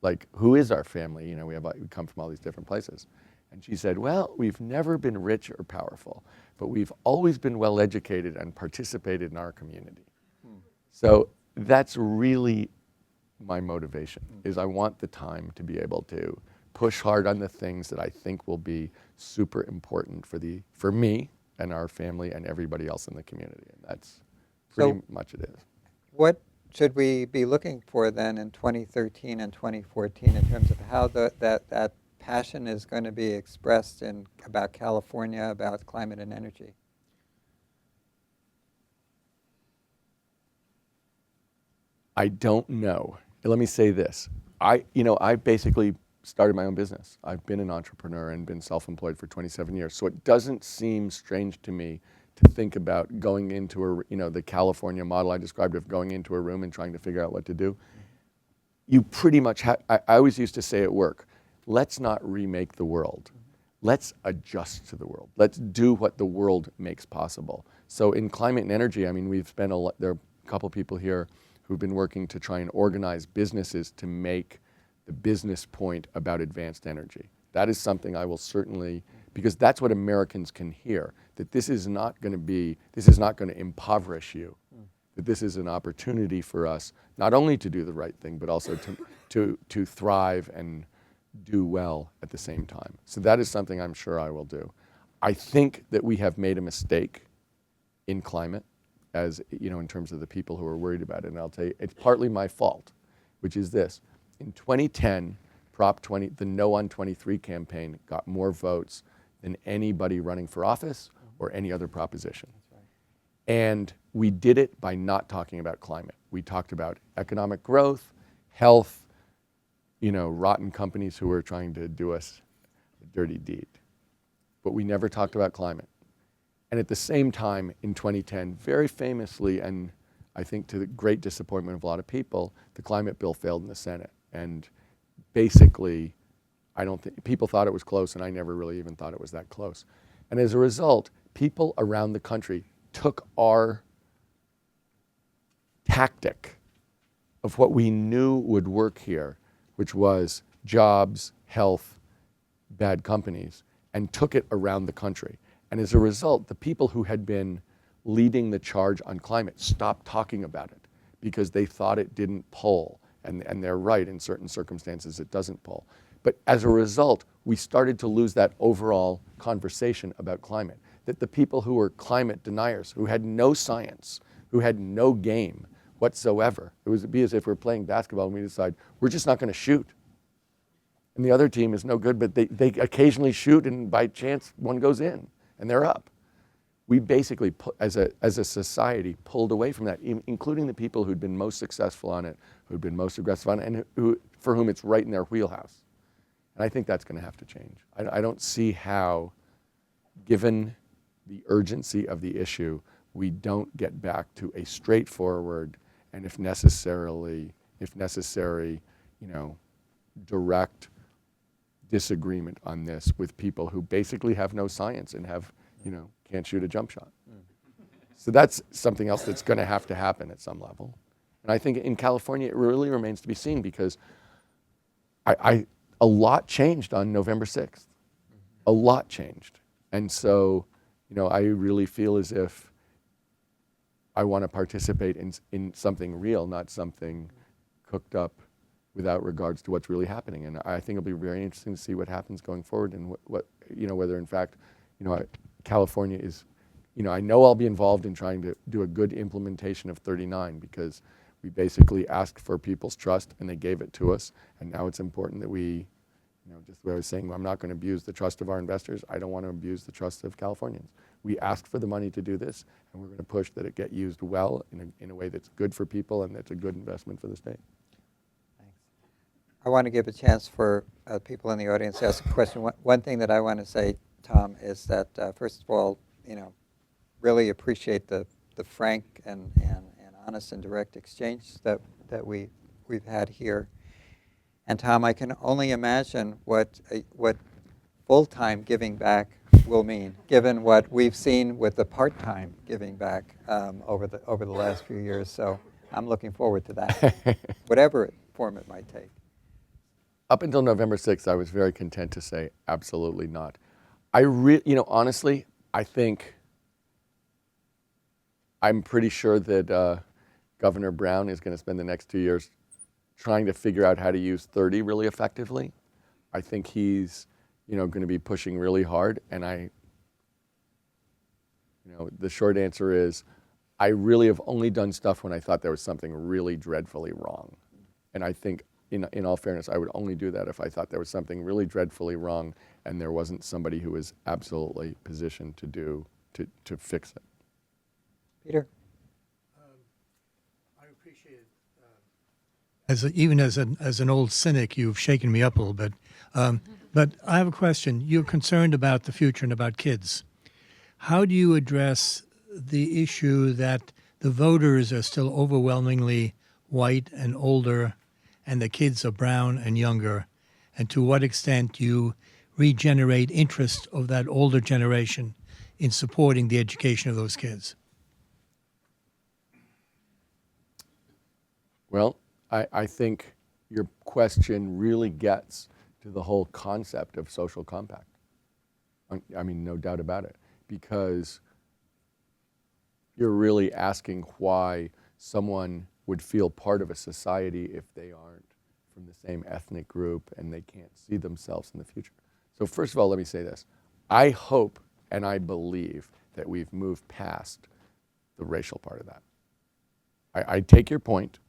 Like, who is our family? We come from all these different places. And she said, well, we've never been rich or powerful, but we've always been well educated and participated in our community. So that's really my motivation, is I want the time to be able to push hard on the things that I think will be super important for me and our family and everybody else in the community. And that's pretty much it is. What should we be looking for then in 2013 and 2014 in terms of how that passion is going to be expressed about California, about climate and energy? I don't know. Let me say this. I basically started my own business. I've been an entrepreneur and been self-employed for 27 years. So it doesn't seem strange to me to think about going into the California model I described of going into a room and trying to figure out what to do. You pretty much I always used to say at work, let's not remake the world. Let's adjust to the world. Let's do what the world makes possible. So in climate and energy, we've spent there are a couple people here who've been working to try and organize businesses to make the business point about advanced energy. That is something I will certainly, because that's what Americans can hear, that this is not going to impoverish you, that this is an opportunity for us not only to do the right thing, but also to thrive and do well at the same time. So that is something I'm sure I will do. I think that we have made a mistake in climate, as in terms of the people who are worried about it. And I'll tell you, it's partly my fault, which is this. In 2010, Prop 20, the No on 23 campaign got more votes than anybody running for office or any other proposition. That's right. And we did it by not talking about climate. We talked about economic growth, health, rotten companies who were trying to do us a dirty deed. But we never talked about climate. And at the same time, in 2010, very famously, and I think to the great disappointment of a lot of people, the climate bill failed in the Senate. And basically, I don't think people thought it was close, and I never really even thought it was that close. And as a result, people around the country took our tactic of what we knew would work here, which was jobs, health, bad companies, and took it around the country. And as a result, the people who had been leading the charge on climate stopped talking about it because they thought it didn't poll. And they're right, in certain circumstances it doesn't poll. But as a result, we started to lose that overall conversation about climate. That the people who were climate deniers, who had no science, who had no game whatsoever, it would be as if we're playing basketball and we decide, we're just not going to shoot. And the other team is no good, but they occasionally shoot, and by chance one goes in and they're up. We basically, as a society, pulled away from that, including the people who'd been most successful on it, who'd been most aggressive on it, and for whom it's right in their wheelhouse. And I think that's going to have to change. I don't see how, given the urgency of the issue, we don't get back to a straightforward and, if necessary, direct disagreement on this with people who basically have no science and can't shoot a jump shot. So that's something else that's going to happen at some level. And I think in California, it really remains to be seen, because a lot changed on November 6th. A lot changed. And so, I really feel as if I want to participate in something real, not something cooked up without regards to what's really happening. And I think it'll be very interesting to see what happens going forward, and whether in fact, California is, I know I'll be involved in trying to do a good implementation of 39, because we basically asked for people's trust and they gave it to us. And now it's important that we, just the way I was saying, I'm not going to abuse the trust of our investors. I don't want to abuse the trust of Californians. We asked for the money to do this, and we're going to push that it get used well in a way that's good for people and that's a good investment for the state. Thanks. I want to give a chance for people in the audience to ask a question. One thing that I want to say, Tom, is that first of all, really appreciate the frank and honest and direct exchange that we've had here. And Tom, I can only imagine what full-time giving back will mean, given what we've seen with the part-time giving back over the last few years. So I'm looking forward to that, whatever form it might take. Up until November 6th, I was very content to say absolutely not. Honestly, I think I'm pretty sure that Governor Brown is going to spend the next 2 years trying to figure out how to use 30 really effectively. I think he's, going to be pushing really hard. And the short answer is, I really have only done stuff when I thought there was something really dreadfully wrong. And I think, in all fairness, I would only do that if I thought there was something really dreadfully wrong and there wasn't somebody who was absolutely positioned to fix it. Peter? I appreciate it. Even as an old cynic, you've shaken me up a little bit. But I have a question. You're concerned about the future and about kids. How do you address the issue that the voters are still overwhelmingly white and older, and the kids are brown and younger, and to what extent you regenerate interest of that older generation in supporting the education of those kids? Well, I think your question really gets to the whole concept of social compact. I mean, no doubt about it, because you're really asking why someone would feel part of a society if they aren't from the same ethnic group and they can't see themselves in the future. So first of all, let me say this. I hope and I believe that we've moved past the racial part of that. I take your point,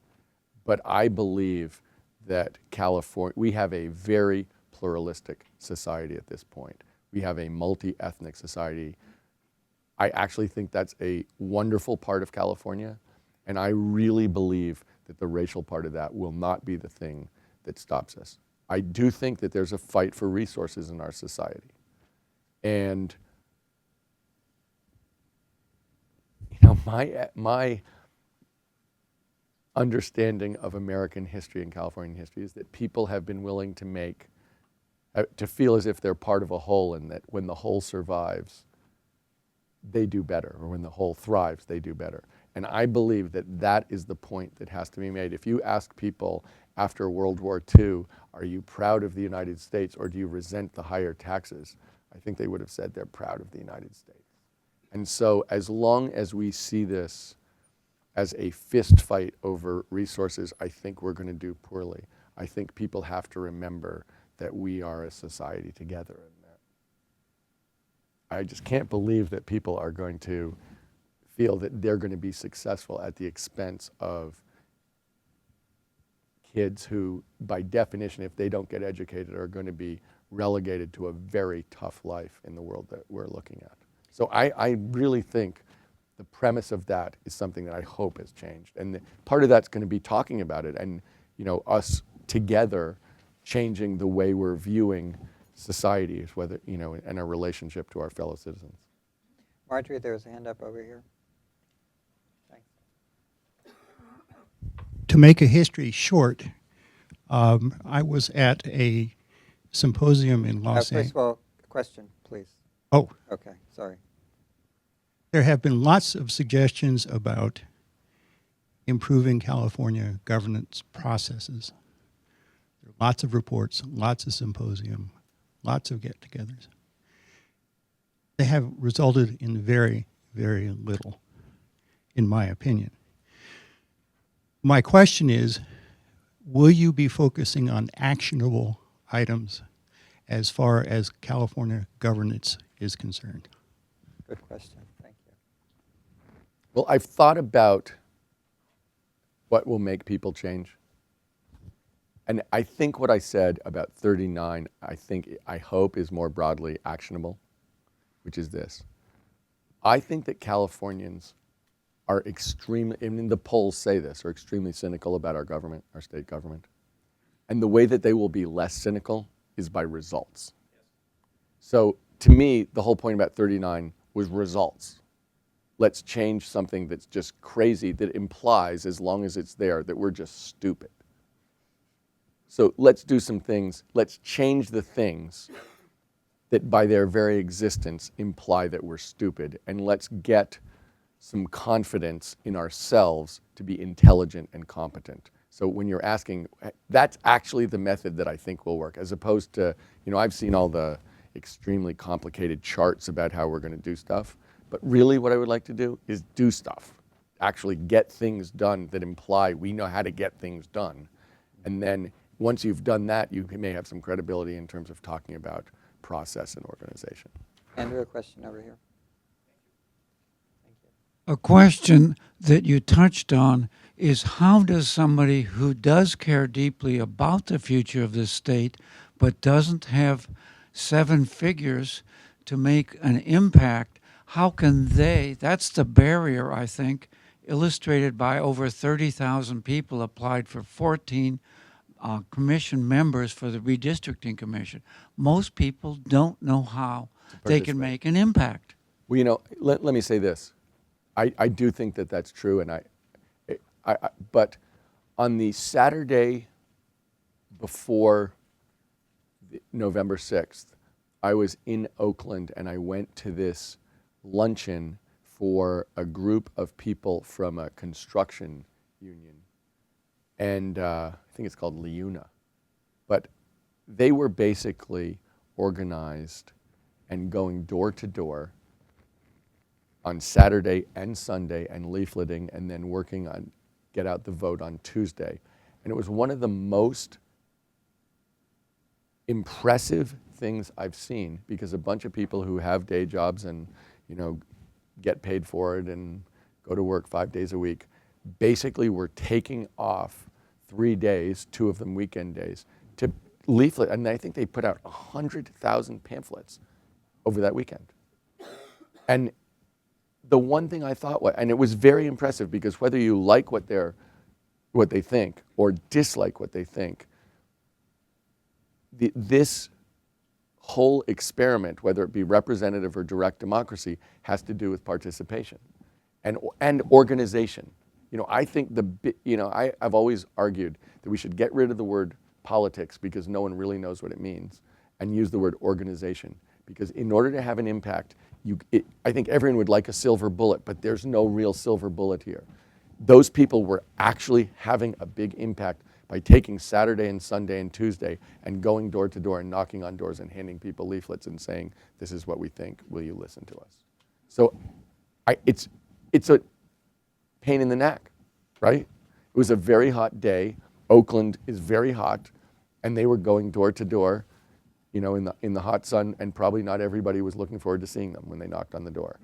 but I believe that California, we have a very pluralistic society at this point. We have a multi-ethnic society. I actually think that's a wonderful part of California, and I really believe that the racial part of that will not be the thing that stops us. I do think that there's a fight for resources in our society. And my understanding of American history and Californian history is that people have been willing to feel as if they're part of a whole, and that when the whole survives, they do better, or when the whole thrives, they do better. And I believe that that is the point that has to be made. If you ask people after World War II, are you proud of the United States or do you resent the higher taxes? I think they would have said they're proud of the United States. And so as long as we see this as a fist fight over resources, I think we're going to do poorly. I think people have to remember that we are a society together. And that I just can't believe that people are going to feel that they're going to be successful at the expense of kids who, by definition, if they don't get educated, are going to be relegated to a very tough life in the world that we're looking at. So I really think the premise of that is something that I hope has changed. And part of that's going to be talking about it and, us together changing the way we're viewing society, whether, and our relationship to our fellow citizens. Marjorie, there's a hand up over here. Thanks. To make a history short, I was at a symposium in Los First Angeles. of all, a question, please. Oh, Okay, sorry. there have been lots of suggestions about improving California governance processes. There are lots of reports, lots of symposium, lots of get-togethers. They have resulted in very, very little, in my opinion. My question is, will you be focusing on actionable items as far as California governance is concerned? Good question. Thank you. Well, I've thought about what will make people change. And I think what I said about 39, I hope is more broadly actionable, which is this. I think that Californians are extremely, I mean, the polls say this, are extremely cynical about our government, our state government. And the way that they will be less cynical is by results. So to me, the whole point about 39 was results. Let's change something that's just crazy, that implies, as long as it's there, that we're just stupid. So let's do some things, let's change the things that by their very existence imply that we're stupid, and let's get some confidence in ourselves to be intelligent and competent. So when you're asking, that's actually the method that I think will work, as opposed to, I've seen all the extremely complicated charts about how we're going to do stuff, but really what I would like to do is do stuff, actually get things done that imply we know how to get things done. And then once you've done that, you may have some credibility in terms of talking about process and organization. Andrew, a question over here. A question that you touched on is, how does somebody who does care deeply about the future of this state but doesn't have 7 figures to make an impact, how can they, that's the barrier, I think, illustrated by over 30,000 people applied for 14 commission members for the redistricting commission. Most people don't know how they can make an impact. Well, let me say this. I do think that that's true, and but on the Saturday before November 6th, I was in Oakland and I went to this luncheon for a group of people from a construction union, and I think it's called Liuna, but they were basically organized and going door to door on Saturday and Sunday and leafleting, and then working on get out the vote on Tuesday. And it was one of the most impressive things I've seen, because a bunch of people who have day jobs and get paid for it and go to work 5 days a week basically were taking off 3 days, 2 of them weekend days, to leaflet. And I think they put out 100,000 pamphlets over that weekend. And the one thing I thought was, and it was very impressive, because whether you like what they think or dislike what they think, this whole experiment, whether it be representative or direct democracy, has to do with participation and organization. I think I've always argued that we should get rid of the word politics because no one really knows what it means, and use the word organization. Because in order to have an impact, I think everyone would like a silver bullet, but there's no real silver bullet here. Those people were actually having a big impact by taking Saturday and Sunday and Tuesday and going door to door and knocking on doors and handing people leaflets and saying, this is what we think, will you listen to us? So it's a pain in the neck, right? It was a very hot day. Oakland is very hot, and they were going door to door, in the hot sun, and probably not everybody was looking forward to seeing them when they knocked on the door.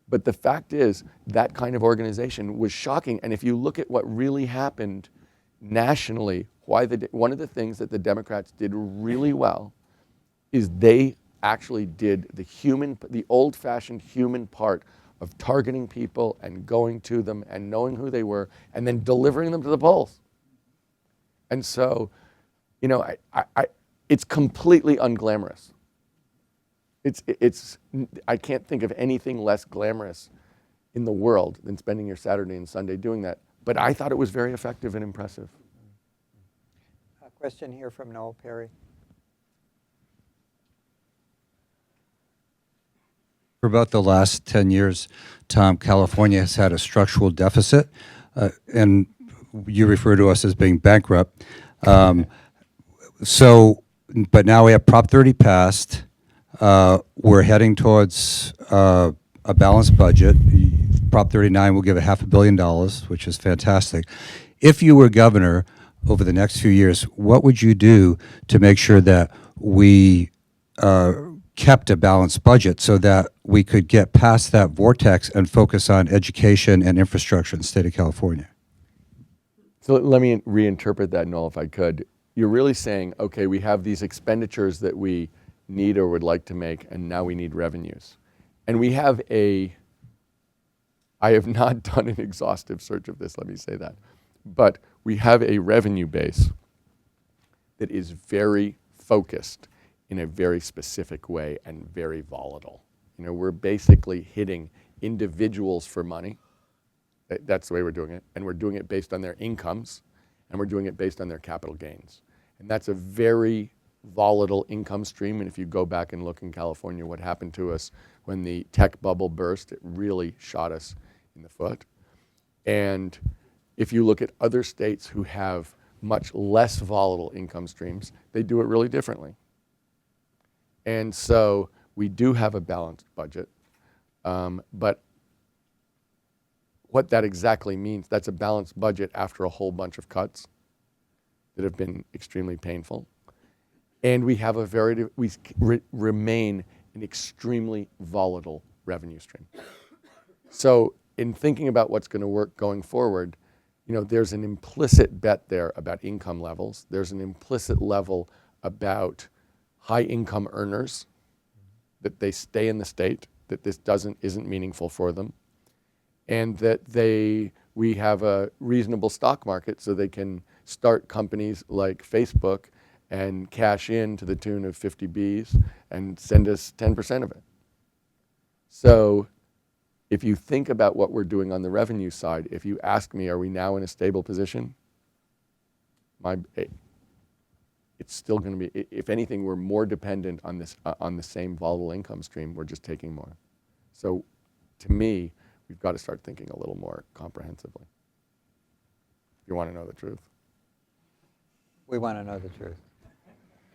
But the fact is, that kind of organization was shocking. And if you look at what really happened nationally, one of the things that the Democrats did really well is they actually did the old-fashioned human part of targeting people and going to them and knowing who they were and then delivering them to the polls. And so, it's completely unglamorous. I can't think of anything less glamorous in the world than spending your Saturday and Sunday doing that. But I thought it was very effective and impressive. A question here from Noel Perry. For about the last 10 years, Tom, California has had a structural deficit, and you refer to us as being bankrupt. But now we have Prop 30 passed. We're heading towards a balanced budget. Prop 39 will give $500 million, which is fantastic. If you were governor over the next few years, what would you do to make sure that we kept a balanced budget so that we could get past that vortex and focus on education and infrastructure in the state of California? So let me reinterpret that, Noel, if I could. You're really saying, okay, we have these expenditures that we need or would like to make, and now we need revenues. And I have not done an exhaustive search of this, let me say that. But we have a revenue base that is very focused in a very specific way and very volatile. We're basically hitting individuals for money. That's the way we're doing it. And we're doing it based on their incomes, and we're doing it based on their capital gains. And that's a very volatile income stream. And if you go back and look in California, what happened to us when the tech bubble burst, it really shot us in the foot. And if you look at other states who have much less volatile income streams, they do it really differently. And so we do have a balanced budget, but what that exactly means, that's a balanced budget after a whole bunch of cuts that have been extremely painful. And we have remain an extremely volatile revenue stream. So in thinking about what's going to work going forward, there's an implicit bet there about income levels. There's an implicit level about high income earners, that they stay in the state, that this isn't meaningful for them, and that we have a reasonable stock market so they can start companies like Facebook and cash in to the tune of 50 Bs and send us 10% of it. So if you think about what we're doing on the revenue side, if you ask me, are we now in a stable position? It's still going to be, if anything, we're more dependent on the same volatile income stream. We're just taking more. So to me, we've got to start thinking a little more comprehensively. If you want to know the truth. We want to know the truth.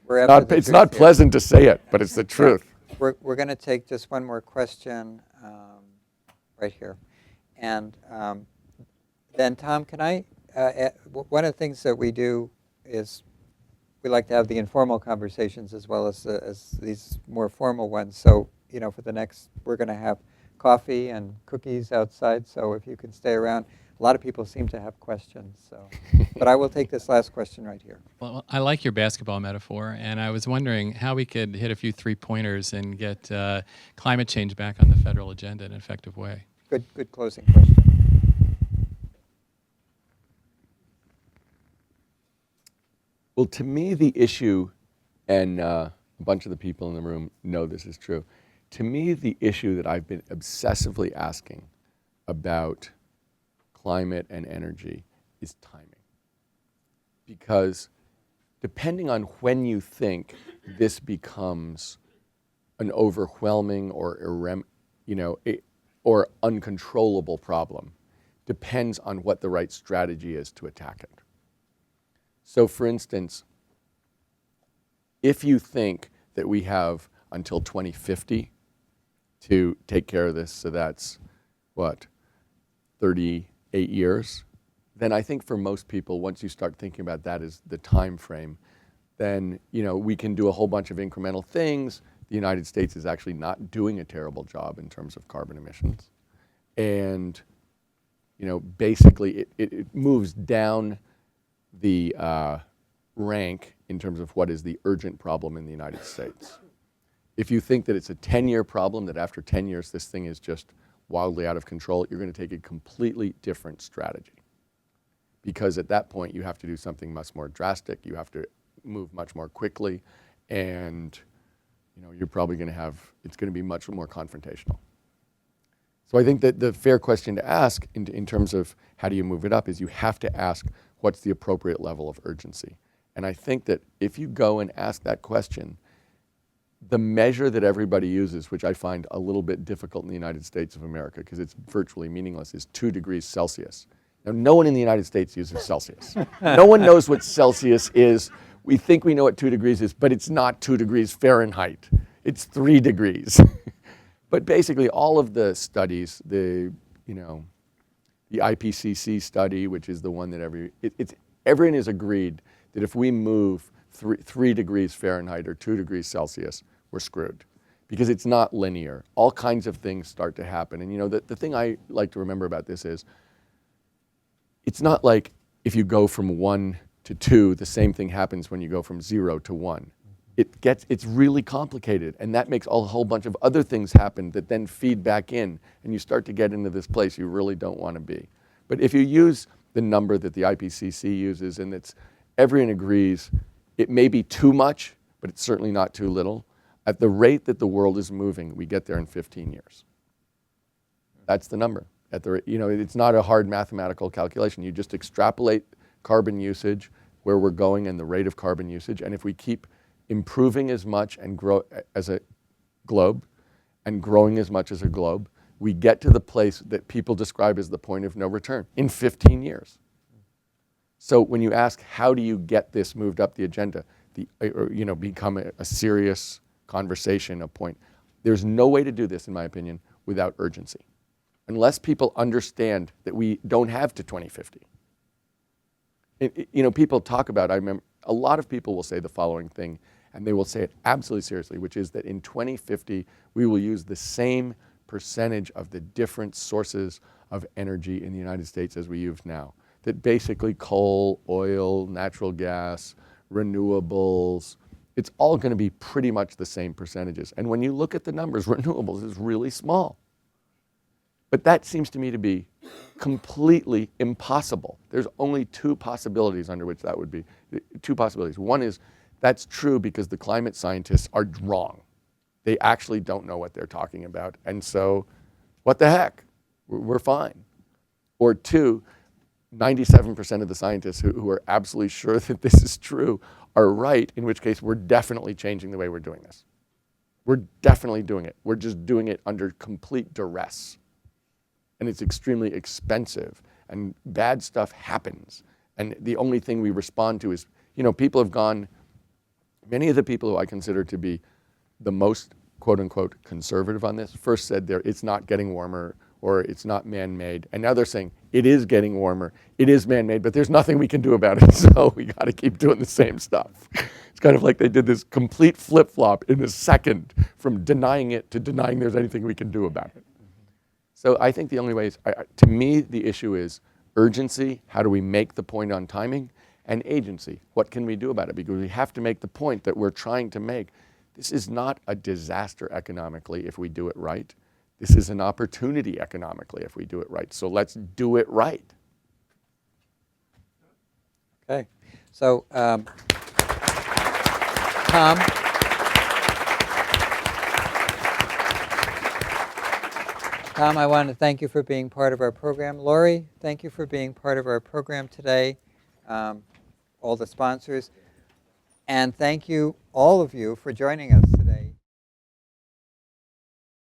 It's not pleasant to say it, but it's the truth. We're going to take just one more question right here. And then, Tom, can I, one of the things that we do is we like to have the informal conversations as well as these more formal ones. So, for the next, we're going to have coffee and cookies outside. So if you can stay around. A lot of people seem to have questions. So, but I will take this last question right here. Well, I like your basketball metaphor, and I was wondering how we could hit a few three-pointers and get climate change back on the federal agenda in an effective way. Good closing question. Well, to me, the issue and a bunch of the people in the room know this is true. To me, the issue that I've been obsessively asking about climate and energy is timing. Because depending on when you think this becomes an overwhelming or or uncontrollable problem, depends on what the right strategy is to attack it. So for instance, if you think that we have until 2050 to take care of this, so that's what, 38 years, then I think for most people, once you start thinking about that as the time frame, then we can do a whole bunch of incremental things. The United States is actually not doing a terrible job in terms of carbon emissions. And basically it moves down the rank in terms of what is the urgent problem in the United States. If you think that it's a 10-year problem, that after 10 years this thing is just wildly out of control, you're going to take a completely different strategy. Because at that point you have to do something much more drastic, you have to move much more quickly, and you're probably going to it's going to be much more confrontational. So I think that the fair question to ask in terms of how do you move it up is you have to ask what's the appropriate level of urgency. And I think that if you go and ask that question, the measure that everybody uses, which I find a little bit difficult in the United States of America because it's virtually meaningless, is 2 degrees Celsius. Now, no one in the United States uses Celsius. No one knows what Celsius is. We think we know what 2 degrees is, but it's not 2 degrees Fahrenheit. It's 3 degrees. But basically, all of the studies, the IPCC study, which is the one that everyone is agreed that if we move 3 degrees Fahrenheit or 2 degrees Celsius, we're screwed. Because it's not linear. All kinds of things start to happen. And the thing I like to remember about this is, it's not like if you go from 1 to 2, the same thing happens when you go from 0 to 1. It's really complicated, and that makes a whole bunch of other things happen that then feed back in, and you start to get into this place you really don't want to be. But if you use the number that the IPCC uses, and everyone agrees, it may be too much, but it's certainly not too little. At the rate that the world is moving, we get there in 15 years. That's the number. It's not a hard mathematical calculation. You just extrapolate carbon usage, where we're going and the rate of carbon usage, and if we keep improving as much and grow as a globe and growing as much as a globe, we get to the place that people describe as the point of no return in 15 years. So when you ask how do you get this moved up the agenda, become a serious conversation, a point, there's no way to do this, in my opinion, without urgency. Unless people understand that we don't have to 2050. People talk about, I remember, a lot of people will say the following thing, and they will say it absolutely seriously, which is that in 2050, we will use the same percentage of the different sources of energy in the United States as we use now. That basically coal, oil, natural gas, renewables, it's all going to be pretty much the same percentages. And when you look at the numbers, renewables is really small. But that seems to me to be completely impossible. There's only 2 possibilities under which that would be. 2 possibilities. One is that's true because the climate scientists are wrong. They actually don't know what they're talking about. And so, what the heck? We're fine. Or 2, 97% of the scientists who are absolutely sure that this is true are right, in which case we're definitely changing the way we're doing this. We're definitely doing it. We're just doing it under complete duress. And it's extremely expensive, and bad stuff happens. And the only thing we respond to is, people have gone, many of the people who I consider to be the most, quote unquote, conservative on this, first said it's not getting warmer, or it's not man-made. And now they're saying it is getting warmer, it is man-made, but there's nothing we can do about it, so we got to keep doing the same stuff. It's kind of like they did this complete flip-flop in a second from denying it to denying there's anything we can do about it. So I think the only way is, to me, the issue is urgency, how do we make the point on timing, and agency, what can we do about it? Because we have to make the point that we're trying to make. This is not a disaster economically if we do it right. This is an opportunity economically if we do it right. So let's do it right. Okay. So Tom. Tom, I want to thank you for being part of our program. Lori, thank you for being part of our program today. All the sponsors. And thank you, all of you, for joining us.